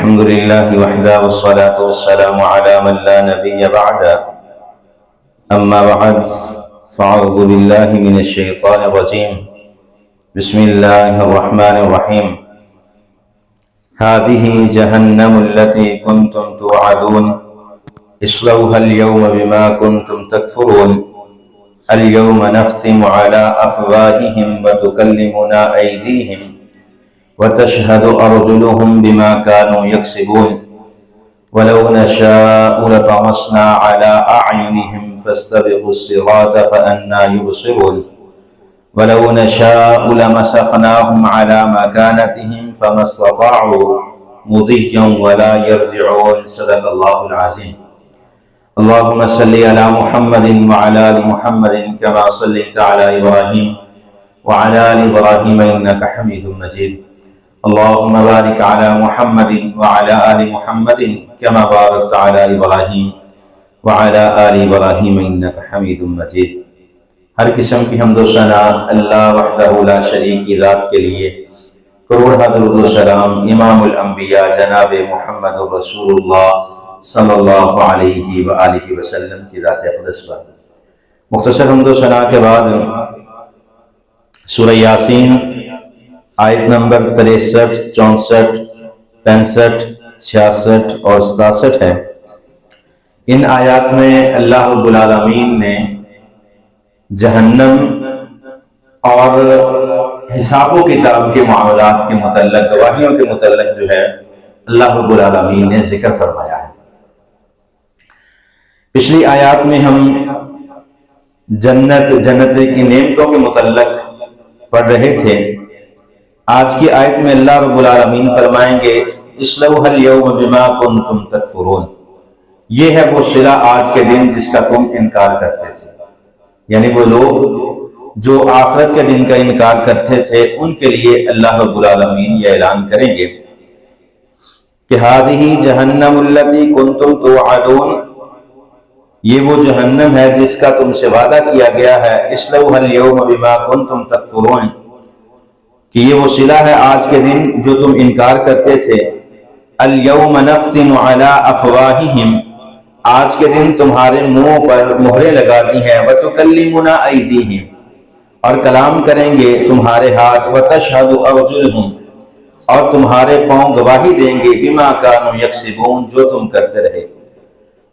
الحمد لله وحده والصلاة والسلام على من لا نبي بعده أما بعد فأعوذ بالله من الشيطان الرجيم بسم الله الرحمن الرحيم هذه جهنم التي كنتم توعدون اصلوها اليوم بما كنتم تكفرون اليوم نختم على أفواههم وتكلمنا أيديهم وتشهد أرجلهم بما كانوا يكسبون ولو نشاء لطمسنا على أعينهم فاستبقوا الصراط فأنى يبصرون ولو نشاء لمسخناهم على مكانتهم فما استطاعوا مضيا ولا يرجعون صدق الله العظيم اللهم صل على محمد وعلى آل محمد كما صليت على إبراهيم وعلى آل إبراهيم إنك حميد مجيد اللهم بارك على محمد وعلى آل محمد كما باركت على إبراهيم وعلى آل إبراهيم إنك حميد مجيد۔ ہر قسم کی حمد و ثنا اللہ وحدہ لا شریک کی ذات کے لیے، کروڑہ درود و سلام امام الانبیاء جناب محمد رسول اللہ صلی اللہ علیہ وآلہ وسلم کی ذات اقدس پر۔ مختصر حمد و ثنا کے بعد سورہ یاسین آیت نمبر 63، 64، 65، 66 اور 67 ہے۔ ان آیات میں اللہ رب العالمین نے جہنم اور حساب و کتاب کے معاملات کے متعلق، گواہیوں کے متعلق جو ہے اللہ رب العالمین نے ذکر فرمایا ہے۔ پچھلی آیات میں ہم جنت کی نعمتوں کے متعلق پڑھ رہے تھے۔ آج کی آیت میں اللہ رب العالمین فرمائیں گے اصلوها اليوم بما کنتم تکفرون، یہ ہے وہ صلہ آج کے دن جس کا تم انکار کرتے تھے، یعنی وہ لوگ جو آخرت کے دن کا انکار کرتے تھے ان کے لیے اللہ رب العالمین یہ اعلان کریں گے کہ هذه جہنم التي کنتم توعدون، یہ وہ جہنم ہے جس کا تم سے وعدہ کیا گیا ہے، اصلوها اليوم بما کنتم تکفرون، کہ یہ وہ صلہ ہے آج کے دن جو تم انکار کرتے تھے۔ اليوم نختم على افواہہم، آج کے دن تمہارے منہوں پر مہریں لگا دی ہیں، وتکلمنا ایدیہم، اور کلام کریں گے تمہارے ہاتھ، وتشہد ارجلہم، اور تمہارے پاؤں گواہی دیں گے، بما کانوا یکسبون، جو تم کرتے رہے۔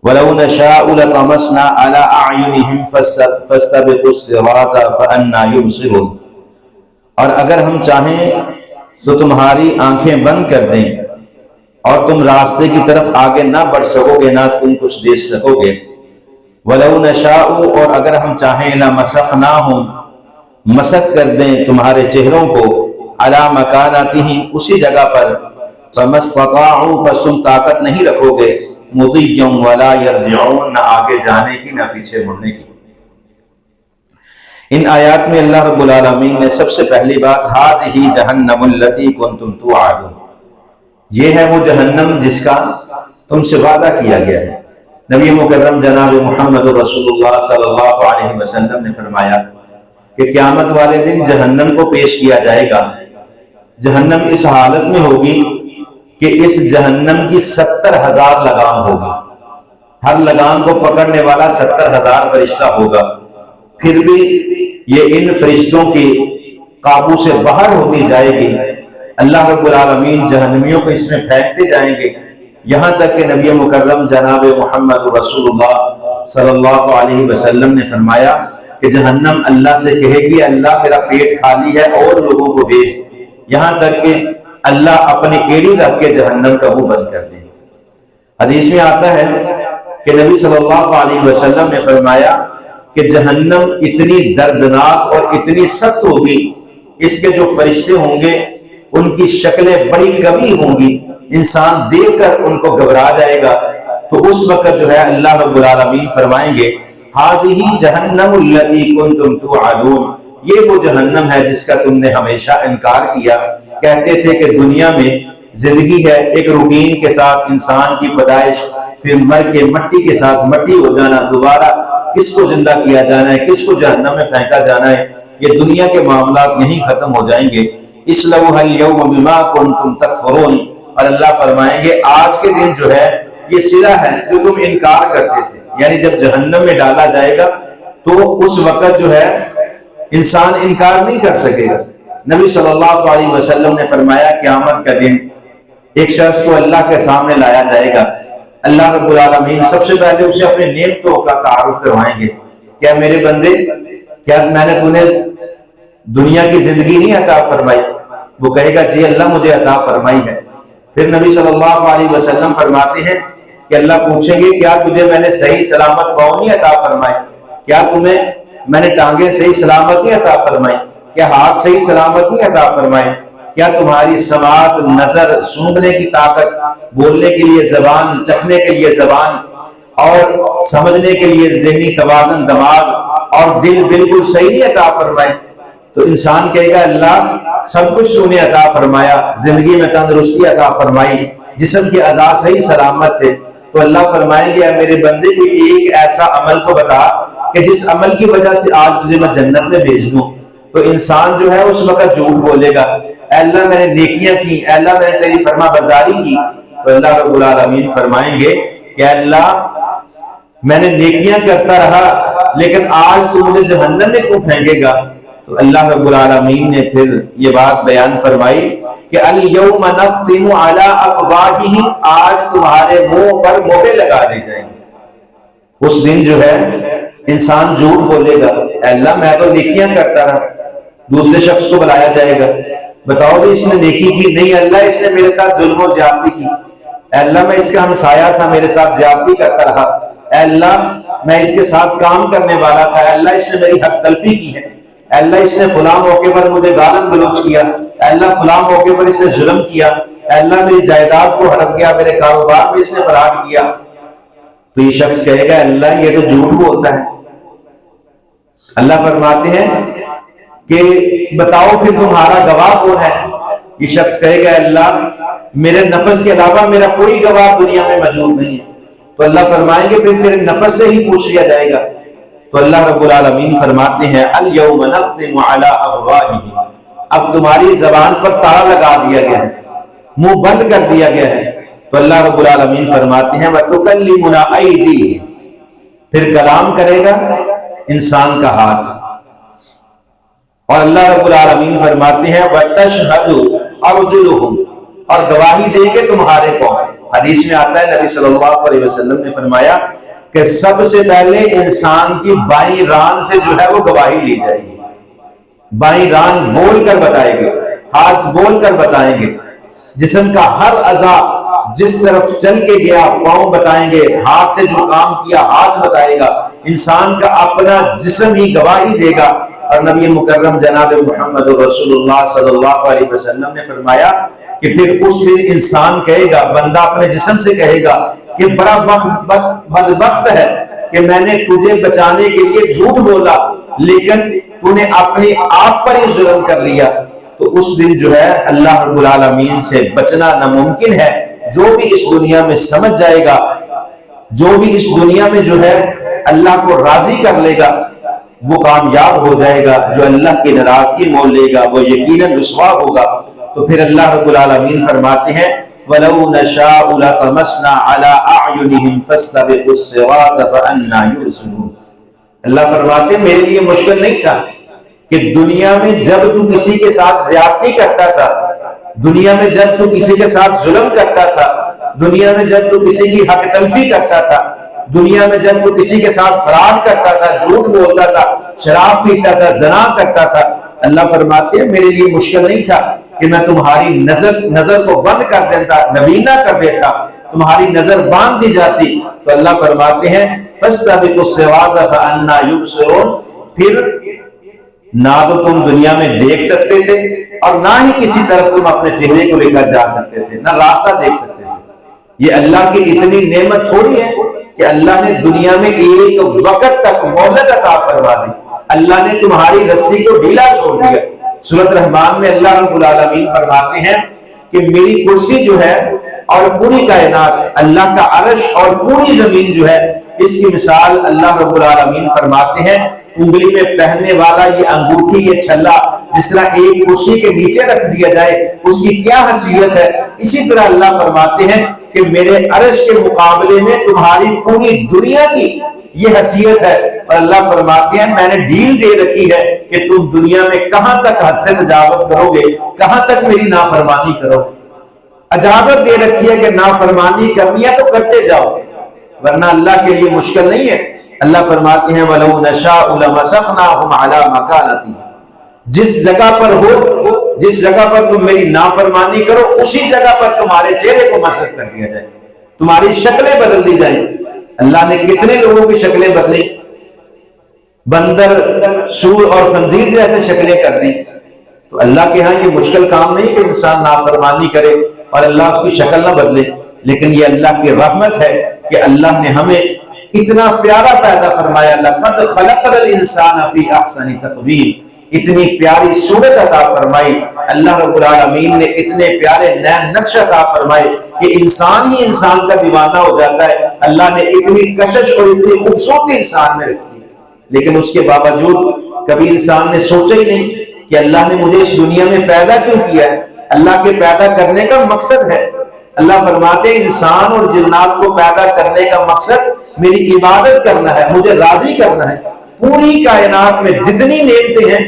ولو نشاء لطمسنا على اعینہم فاستبقوا الصراط فأنى يبصرون، اور اگر ہم چاہیں تو تمہاری آنکھیں بند کر دیں اور تم راستے کی طرف آگے نہ بڑھ سکو گے، نہ تم کچھ دیکھ سکو گے۔ وَلَوْ نَشَاءُ، اور اگر ہم چاہیں لَمَسَخْنَاهُمْ، مسخ کر دیں تمہارے چہروں کو، عَلَى مَكَانَتِهِمْ، اسی جگہ پر، فَمَا اسْتَطَاعُوا، بس تم طاقت نہیں رکھو گے، مُضِيًّا وَلَا يَرْجِعُونَ، نہ آگے جانے کی نہ پیچھے مڑنے کی۔ ان آیات میں اللہ رب العالمین نے سب سے پہلی بات هَذِهِ جَهَنَّمُ الَّتِي كُنْتُمْ تُوعَدُونَ، یہ ہے وہ جہنم جس کا تم سے وعدہ کیا گیا ہے۔ نبی مکرم جناب محمد رسول اللہ صلی اللہ علیہ وسلم نے فرمایا کہ قیامت والے دن جہنم کو پیش کیا جائے گا۔ جہنم اس حالت میں ہوگی کہ اس جہنم کی 70,000 لگام ہوگی، ہر لگام کو پکڑنے والا 70,000 فرشتہ ہوگا، پھر بھی یہ ان فرشتوں کی قابو سے باہر ہوتی جائے گی۔ اللہ رب العالمین جہنمیوں کو اس میں پھینکتے جائیں گے، یہاں تک کہ نبی مکرم جناب محمد رسول اللہ صلی اللہ علیہ وسلم نے فرمایا کہ جہنم اللہ سے کہے گی اللہ میرا پیٹ خالی ہے اور لوگوں کو بھیج، یہاں تک کہ اللہ اپنی ایڑی رکھ کے جہنم کا منہ بند کر دیں گے۔ حدیث میں آتا ہے کہ نبی صلی اللہ علیہ وسلم نے فرمایا کہ جہنم اتنی دردناک اور اتنی سخت ہوگی، اس کے جو فرشتے ہوں گے ان کی شکلیں بڑی کمی ہوں گی، انسان دیکھ کر ان کو گھبرا جائے گا۔ تو اس وقت جو ہے اللہ رب العالمین فرمائیں گے هَذِهِ جَهَنَّمُ الَّتِي كُنْتُمْ تُوعَدُونَ، یہ وہ جہنم ہے جس کا تم نے ہمیشہ انکار کیا۔ کہتے تھے کہ دنیا میں زندگی ہے ایک روٹین کے ساتھ، انسان کی پیدائش، پھر مر کے مٹی کے ساتھ مٹی ہو جانا، دوبارہ کس کو زندہ کیا جانا ہے، کس کو جہنم میں پھینکا جانا ہے، یہ دنیا کے معاملات یہیں ختم ہو جائیں گے۔ اصلوها اليوم بما كنتم تکفرون، اور اللہ فرمائیں گے آج کے دن جو ہے یہ صلہ ہے جو تم انکار کرتے تھے، یعنی جب جہنم میں ڈالا جائے گا تو اس وقت جو ہے انسان انکار نہیں کر سکے گا۔ نبی صلی اللہ علیہ وسلم نے فرمایا قیامت کا دن ایک شخص کو اللہ کے سامنے لایا جائے گا، اللہ رب العالمین سب سے پہلے اسے اپنے نعمتوں کا تعارف کروائیں گے، کیا میرے بندے، کیا میں نے تمہیں دنیا کی زندگی نہیں عطا فرمائی؟ وہ کہے گا جی اللہ مجھے عطا فرمائی ہے۔ پھر نبی صلی اللہ علیہ وسلم فرماتے ہیں کہ اللہ پوچھیں گے کیا تجھے میں نے صحیح سلامت پاؤں نہیں عطا فرمائے؟ کیا تمہیں میں نے ٹانگیں صحیح سلامت نہیں عطا فرمائی؟ کیا ہاتھ صحیح سلامت نہیں عطا فرمائے؟ کیا تمہاری سماعت، نظر، سونگھنے کی طاقت، بولنے کے لیے زبان، چکھنے کے لیے زبان اور سمجھنے کے لیے ذہنی توازن دماغ اور دل بالکل صحیح نہیں عطا فرمائے؟ تو انسان کہے گا اللہ سب کچھ تو نے عطا فرمایا، زندگی میں تندرستی عطا فرمائی، جسم کے اعضاء صحیح سلامت ہے۔ تو اللہ فرمائیں گے میرے بندے کو ایک ایسا عمل کو بتا کہ جس عمل کی وجہ سے آج تجھے میں جنت میں بھیج دوں۔ تو انسان جو ہے اس وقت جھوٹ بولے گا، اے اللہ میں نے نیکیاں کی، اے اللہ میں نے تیری فرما برداری کی۔ تو اللہ رب العالمین فرمائیں گے کہ اللہ میں نے نیکیاں کرتا رہا لیکن آج تو مجھے جہنم میں کیوں پھینکے گا؟ تو اللہ رب العالمین نے پھر یہ بات بیان فرمائی کہ الیوم نختم علی افواہہم، آج تمہارے منہ پر مہریں لگا دی جائیں گی۔ اس دن جو ہے انسان جھوٹ بولے گا، اے اللہ میں تو نیکیاں کرتا رہا۔ دوسرے شخص کو بلایا جائے گا، بتاؤ بھی اس نے نیکی کی؟ نہیں اللہ اس نے میرے ساتھ ظلم و زیادتی کی۔ اے اللہ میں اس کا ہمسایہ تھا، میرے ساتھ زیادتی کرتا رہا۔ اے اللہ میں اس کے ساتھ کام کرنے والا تھا، اے اللہ اس نے میری حق تلفی کی ہے۔ اے اللہ اس نے فلاں موقع پر مجھے گالن گلوچ کیا، اے اللہ فلاں موقع پر اس نے ظلم کیا، اے اللہ میری جائیداد کو ہڑپ گیا، میرے کاروبار میں اس نے فراڈ کیا۔ تو یہ شخص کہے گا اللہ یہ تو جھوٹ بولتا ہے۔ اللہ فرماتے ہیں کہ بتاؤ پھر تمہارا گواہ کون ہے؟ یہ شخص کہے گا اللہ میرے نفس کے علاوہ میرا کوئی گواہ دنیا میں موجود نہیں ہے۔ تو اللہ فرمائیں گے پھر تیرے نفس سے ہی پوچھ لیا جائے گا۔ تو اللہ رب العالمین فرماتے ہیں الیوم نختم علی افواہہم، اب تمہاری زبان پر تالا لگا دیا گیا ہے، منہ بند کر دیا گیا ہے۔ تو اللہ رب العالمین فرماتے ہیں وتکلمنا ایدیہم، پھر کلام کرے گا انسان کا ہاتھ، اور اللہ رب العالمین فرماتے ہیں وتشہد ارجلہم، اور گواہی دیں گے تمہارے پاؤں۔ حدیث میں آتا ہے نبی صلی اللہ علیہ وسلم نے فرمایا کہ سب سے پہلے انسان کی بائیں ران سے جو ہے وہ گواہی لی جائے گی۔ بائیں ران بول کر بتائے گا، ہاتھ بول کر بتائیں گے، جسم کا ہر اعضاء جس طرف چل کے گیا پاؤں بتائیں گے، ہاتھ سے جو کام کیا ہاتھ بتائے گا، انسان کا اپنا جسم ہی گواہی دے گا۔ اور نبی مکرم جناب محمد رسول اللہ صلی اللہ علیہ وسلم نے فرمایا کہ پھر اس دن انسان کہے گا، بندہ اپنے جسم سے کہے گا کہ بڑا بدبخت ہے کہ میں نے تجھے بچانے کے لیے جھوٹ بولا لیکن تو نے اپنے آپ پر ہی ظلم کر لیا۔ تو اس دن جو ہے اللہ رب العالمین سے بچنا ناممکن ہے۔ جو بھی اس دنیا میں سمجھ جائے گا، جو بھی اس دنیا میں جو ہے اللہ کو راضی کر لے گا وہ کامیاب ہو جائے گا، جو اللہ کی ناراضگی مول لے گا وہ یقیناً رسوا ہوگا۔ تو پھر اللہ رب العالمین فرماتے ہیں وَلَوْ نَشَاءُ لَطَمَسْنَا عَلَىٰ أَعْيُنِهِمْ فَاسْتَبِقُوا الصِّرَاطَ فَأَنَّىٰ يُبْصِرُونَ۔ اللہ فرماتے ہیں میرے لیے مشکل نہیں تھا کہ دنیا میں جب تو کسی کے ساتھ زیادتی کرتا تھا، دنیا میں جب تو کسی کے ساتھ ظلم کرتا تھا، دنیا میں جب تو کسی کی حق تلفی کرتا تھا، دنیا میں جب تو کسی کے ساتھ فراڈ کرتا تھا، جھوٹ بولتا تھا، شراب پیتا تھا، زنا کرتا تھا، اللہ فرماتے ہیں میرے لیے مشکل نہیں تھا کہ میں تمہاری نظر کو بند کر دیتا، نبینا کر دیتا، تمہاری نظر باندھ دی جاتی۔ تو اللہ فرماتے ہیں فَاسْتَبِقُوا الصِّرَاطَ فَأَنَّىٰ يُبْصِرُونَ، پھر نہ تو تم دنیا میں دیکھ سکتے تھے اور نہ ہی کسی طرف تم اپنے چہرے کو لے کر جا سکتے تھے، نہ راستہ دیکھ سکتے تھے۔ یہ اللہ کی اتنی نعمت تھوڑی ہے کہ اللہ نے دنیا میں ایک وقت تک مہلت عطا فرما دی، اللہ نے تمہاری رسی کو ڈھیلا چھوڑ دیا۔ سورۃ رحمان میں اللہ رب العالمین فرماتے ہیں کہ میری کرسی جو ہے اور پوری کائنات، اللہ کا عرش اور پوری زمین جو ہے، اس کی مثال اللہ رب العالمین فرماتے ہیں انگلی میں پہننے والا یہ انگوٹھی، یہ چھلا جس طرح ایک کرسی کے نیچے رکھ دیا جائے اس کی کیا حیثیت ہے، اسی طرح اللہ فرماتے ہیں کہ میرے عرش کے مقابلے میں تمہاری پوری دنیا کی یہ حیثیت ہے۔ اور اللہ فرماتے ہیں میں نے ڈھیل دے رکھی ہے کہ تم دنیا میں کہاں تک حد سے تجاوز کرو گے، کہاں تک میری نافرمانی کرو گے۔ اجازت دے رکھی ہے کہ نافرمانی کرنی ہے تو کرتے جاؤ، ورنہ اللہ کے لیے مشکل نہیں ہے۔ اللہ فرماتے ہیں وَلَوْ نَشَاءُ لَمَسَخْنَاهُمْ عَلَى مَكَانَتِهِمْ، جس جگہ پر ہو، جس جگہ پر تم میری نافرمانی کرو اسی جگہ پر تمہارے چہرے کو مسخ کر دیا جائے، تمہاری شکلیں بدل دی جائیں۔ اللہ نے کتنے لوگوں کی شکلیں بدلی، بندر، سور اور خنزیر جیسے شکلیں کر دی۔ تو اللہ کے ہاں یہ مشکل کام نہیں کہ انسان نافرمانی کرے اور اللہ اس کی شکل نہ بدلے، لیکن یہ اللہ کی رحمت ہے کہ اللہ نے ہمیں اتنا پیارا پیدا فرمایا۔ لَقَدْ خَلَقْنَا الْإِنسَانَ فِي أَحْسَنِ تَقْوِيمٍ، اتنی پیاری صورت عطا فرمائی اللہ رب العالمین نے، اتنے پیارے نین نقش عطا فرمائے کہ انسان ہی انسان کا دیوانہ ہو جاتا ہے۔ اللہ نے اتنی کشش اور اتنی خوبصورتی انسان میں رکھی، لیکن اس کے باوجود کبھی انسان نے سوچا ہی نہیں کہ اللہ نے مجھے اس دنیا میں پیدا کیوں کیا ہے۔ اللہ کے پیدا کرنے کا مقصد ہے، اللہ فرماتے ہیں انسان اور جنات کو پیدا کرنے کا مقصد میری عبادت کرنا ہے، مجھے راضی کرنا ہے۔ پوری کائنات میں جتنی نعمتیں ہیں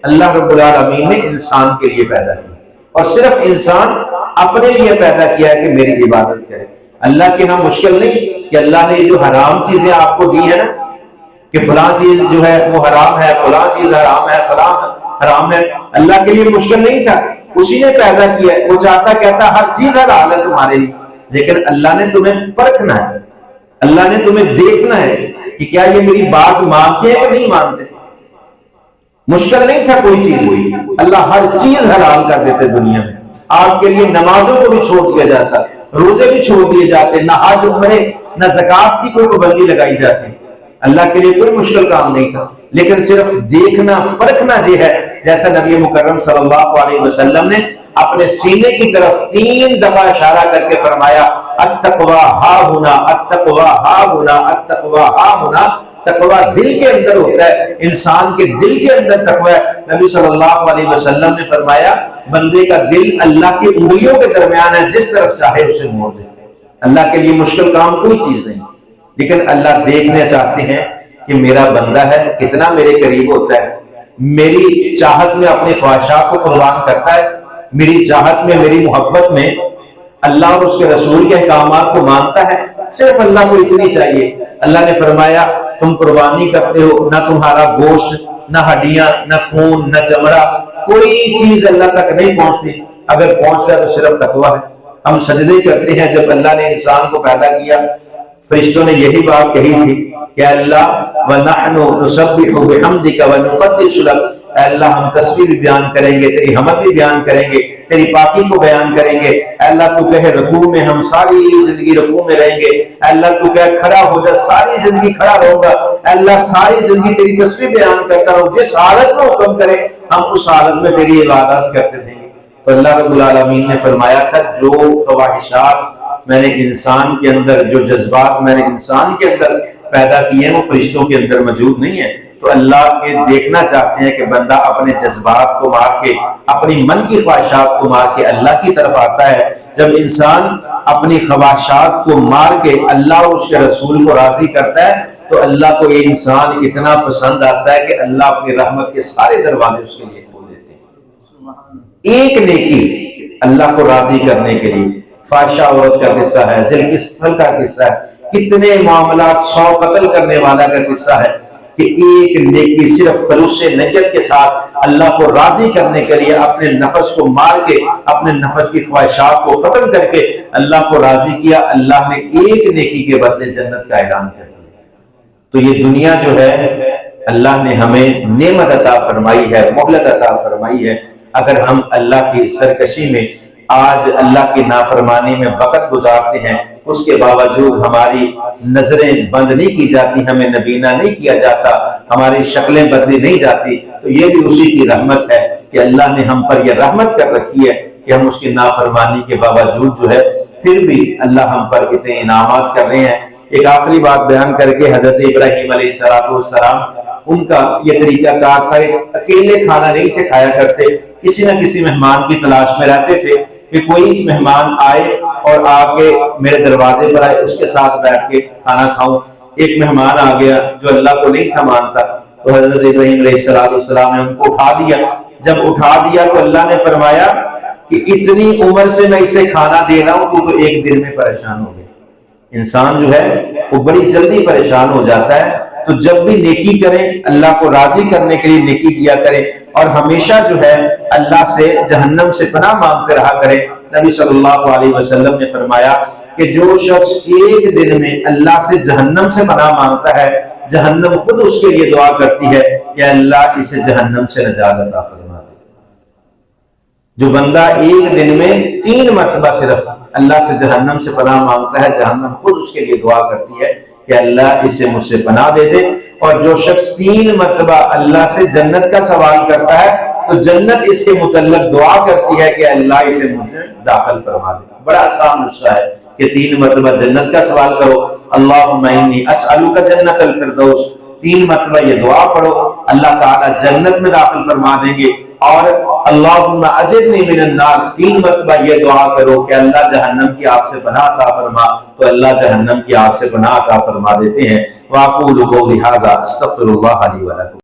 اللہ رب العالمین نے انسان کے لیے پیدا کی، اور صرف انسان اپنے لیے پیدا کیا ہے کہ میری عبادت کرے۔ اللہ کے ہاں مشکل نہیں کہ اللہ نے جو حرام چیزیں آپ کو دی ہے نا، کہ فلاں چیز جو ہے وہ حرام ہے، فلاں چیز حرام ہے، فلاں حرام ہے، اللہ کے لیے مشکل نہیں تھا، اسی نے پیدا کیا ہے۔ وہ چاہتا کہتا ہر چیز حلال ہے تمہارے لیے، لیکن اللہ نے تمہیں پرکھنا ہے، اللہ نے تمہیں دیکھنا ہے کہ کیا یہ میری بات مانتے ہیں کہ نہیں مانتے۔ مشکل نہیں تھا کوئی چیز بھی، اللہ ہر چیز حلال کر دیتے دنیا میں۔ آپ کے لیے نمازوں کو بھی چھوڑ دیا جاتا، روزے بھی چھوڑ دیے جاتے، نہ حج عمرے نہ زکوٰۃ کی کوئی پابندی لگائی جاتی۔ اللہ کے لیے کوئی مشکل کام نہیں تھا، لیکن صرف دیکھنا پرکھنا جو ہے، جیسا نبی مکرم صلی اللہ علیہ وسلم نے اپنے سینے کی طرف 3 دفعہ اشارہ کر کے فرمایا التقوی ہا ہونا، التقوی ہا ہونا، التقوی ہا ہونا۔ تقوی دل کے اندر ہوتا ہے، انسان کے دل کے اندر تقوی ہے۔ نبی صلی اللہ علیہ وسلم نے فرمایا بندے کا دل اللہ کی انگلیوں کے درمیان ہے، جس طرف چاہے اسے موڑ دے۔ اللہ کے لیے مشکل کام کوئی چیز نہیں، لیکن اللہ دیکھنا چاہتے ہیں کہ میرا بندہ ہے کتنا میرے قریب ہوتا ہے، میری چاہت میں اپنی خواہشات کو قربان کرتا ہے، میری چاہت میں، میری محبت میں اللہ اور اس کے رسول کے احکامات کو مانتا ہے۔ صرف اللہ کو اتنی چاہیے۔ اللہ نے فرمایا تم قربانی کرتے ہو، نہ تمہارا گوشت، نہ ہڈیاں، نہ خون، نہ چمڑا، کوئی چیز اللہ تک نہیں پہنچتی، اگر پہنچتا ہے تو صرف تقویٰ ہے۔ ہم سجدے کرتے ہیں، جب اللہ نے انسان کو پیدا کیا فرشتوں نے یہی بات کہی تھی کہ اللہ وَنَحْنُ نُسَبِّحُ بِحَمْدِكَ وَنُقَدِّسُ لَكَ، اے اللہ ہم تسبیح بھی بیان کریں گے، تیری حمد بھی بیان کریں گے، تیری پاکی کو بیان کریں گے۔ اے اللہ تو کہے رکوع میں ہم ساری زندگی رکوع میں رہیں گے، اے اللہ تو کہے کھڑا ہو جا ساری زندگی کھڑا رہوں گا، اے اللہ ساری زندگی تیری تسبیح بیان کرتا رہوں، جس حالت میں حکم کرے ہم اس حالت میں تیری عبادت کرتے رہیں گے۔ تو اللہ رب العالمین نے فرمایا تھا جو خواہشات میں نے انسان کے اندر، جو جذبات میں نے انسان کے اندر پیدا کیے ہیں وہ فرشتوں کے اندر موجود نہیں ہے۔ تو اللہ کے دیکھنا چاہتے ہیں کہ بندہ اپنے جذبات کو مار کے، اپنی من کی خواہشات کو مار کے اللہ کی طرف آتا ہے۔ جب انسان اپنی خواہشات کو مار کے اللہ اور اس کے رسول کو راضی کرتا ہے تو اللہ کو یہ انسان اتنا پسند آتا ہے کہ اللہ اپنی رحمت کے سارے دروازے اس کے لیے کھول دیتے ہیں۔ ایک نیکی اللہ کو راضی کرنے کے لیے، فاحشہ عورت کا قصہ ہے، ذوالفقار کا قصہ ہے، کتنے معاملات، 100 قتل کرنے والا کا قصہ ہے، کہ ایک نیکی صرف خلوص نیت کے ساتھ اللہ کو راضی کرنے کے لیے اپنے نفس کو مار کے، اپنے نفس کی خواہشات کو ختم کر کے اللہ کو راضی کیا، اللہ نے ایک نیکی کے بدلے جنت کا اعلان کر دیا۔ تو یہ دنیا جو ہے اللہ نے ہمیں نعمت عطا فرمائی ہے، مہلت عطا فرمائی ہے۔ اگر ہم اللہ کی سرکشی میں، آج اللہ کی نافرمانی میں وقت گزارتے ہیں، اس کے باوجود ہماری نظریں بند نہیں کی جاتی، ہمیں نبینا نہیں کیا جاتا، ہماری شکلیں بدلی نہیں جاتی، تو یہ بھی اسی کی رحمت ہے کہ اللہ نے ہم پر یہ رحمت کر رکھی ہے کہ ہم اس کی نافرمانی کے باوجود جو ہے پھر بھی اللہ ہم پر اتنے انعامات کر رہے ہیں۔ ایک آخری بات بیان کر کے، حضرت ابراہیم علیہ السلام ان کا یہ طریقہ کار تھا، اکیلے کھانا نہیں تھے کھایا کرتے، کسی نہ کسی مہمان کی تلاش میں رہتے تھے کہ کوئی مہمان آئے اور آ کے میرے دروازے پر آئے، اس کے ساتھ بیٹھ کے کھانا کھاؤں۔ ایک مہمان آ گیا جو اللہ کو نہیں تھا مانتا، تو حضرت ابراہیم علیہ السلام نے ان کو اٹھا دیا۔ جب اٹھا دیا تو اللہ نے فرمایا کہ اتنی عمر سے میں اسے کھانا دے رہا ہوں تو ایک دن میں پریشان ہو گیا۔ انسان جو ہے وہ بڑی جلدی پریشان ہو جاتا ہے، تو جب بھی نیکی کریں اللہ کو راضی کرنے کے لیے نیکی کیا کریں، اور ہمیشہ جو ہے اللہ سے جہنم سے پناہ مانگتے رہا کریں۔ نبی صلی اللہ علیہ وسلم نے فرمایا کہ جو شخص ایک دن میں اللہ سے جہنم سے پناہ مانگتا ہے، جہنم خود اس کے لیے دعا کرتی ہے کہ اللہ اسے جہنم سے نجات عطا فرما دے۔ جو بندہ ایک دن میں 3 مرتبہ صرف اللہ سے جہنم سے پناہ مانگتا ہے، جہنم خود اس کے لیے دعا کرتی ہے کہ اللہ اسے مجھ سے پناہ دے دے۔ اور جو شخص 3 مرتبہ اللہ سے جنت کا سوال کرتا ہے تو جنت اس کے متعلق دعا کرتی ہے کہ اللہ اسے مجھے داخل فرما دے۔ بڑا آسان نسخہ ہے کہ 3 مرتبہ جنت کا سوال کرو، اللہم انی اسألک جنت الفردوس، 3 مرتبہ یہ دعا پڑھو، اللہ تعالیٰ جنت میں داخل فرما دیں گے۔ اور اللہم اجرنی من النار، 3 مرتبہ یہ دعا کرو کہ اللہ جہنم کی آگ سے پناہ عطا فرما، تو اللہ جہنم کی آگ سے پناہ عطا فرما دیتے ہیں۔ وَأَقُولُ قَوْلِي هَذَا أَسْتَغْفِرُ اللَّهَ لِي وَلَكُمْ۔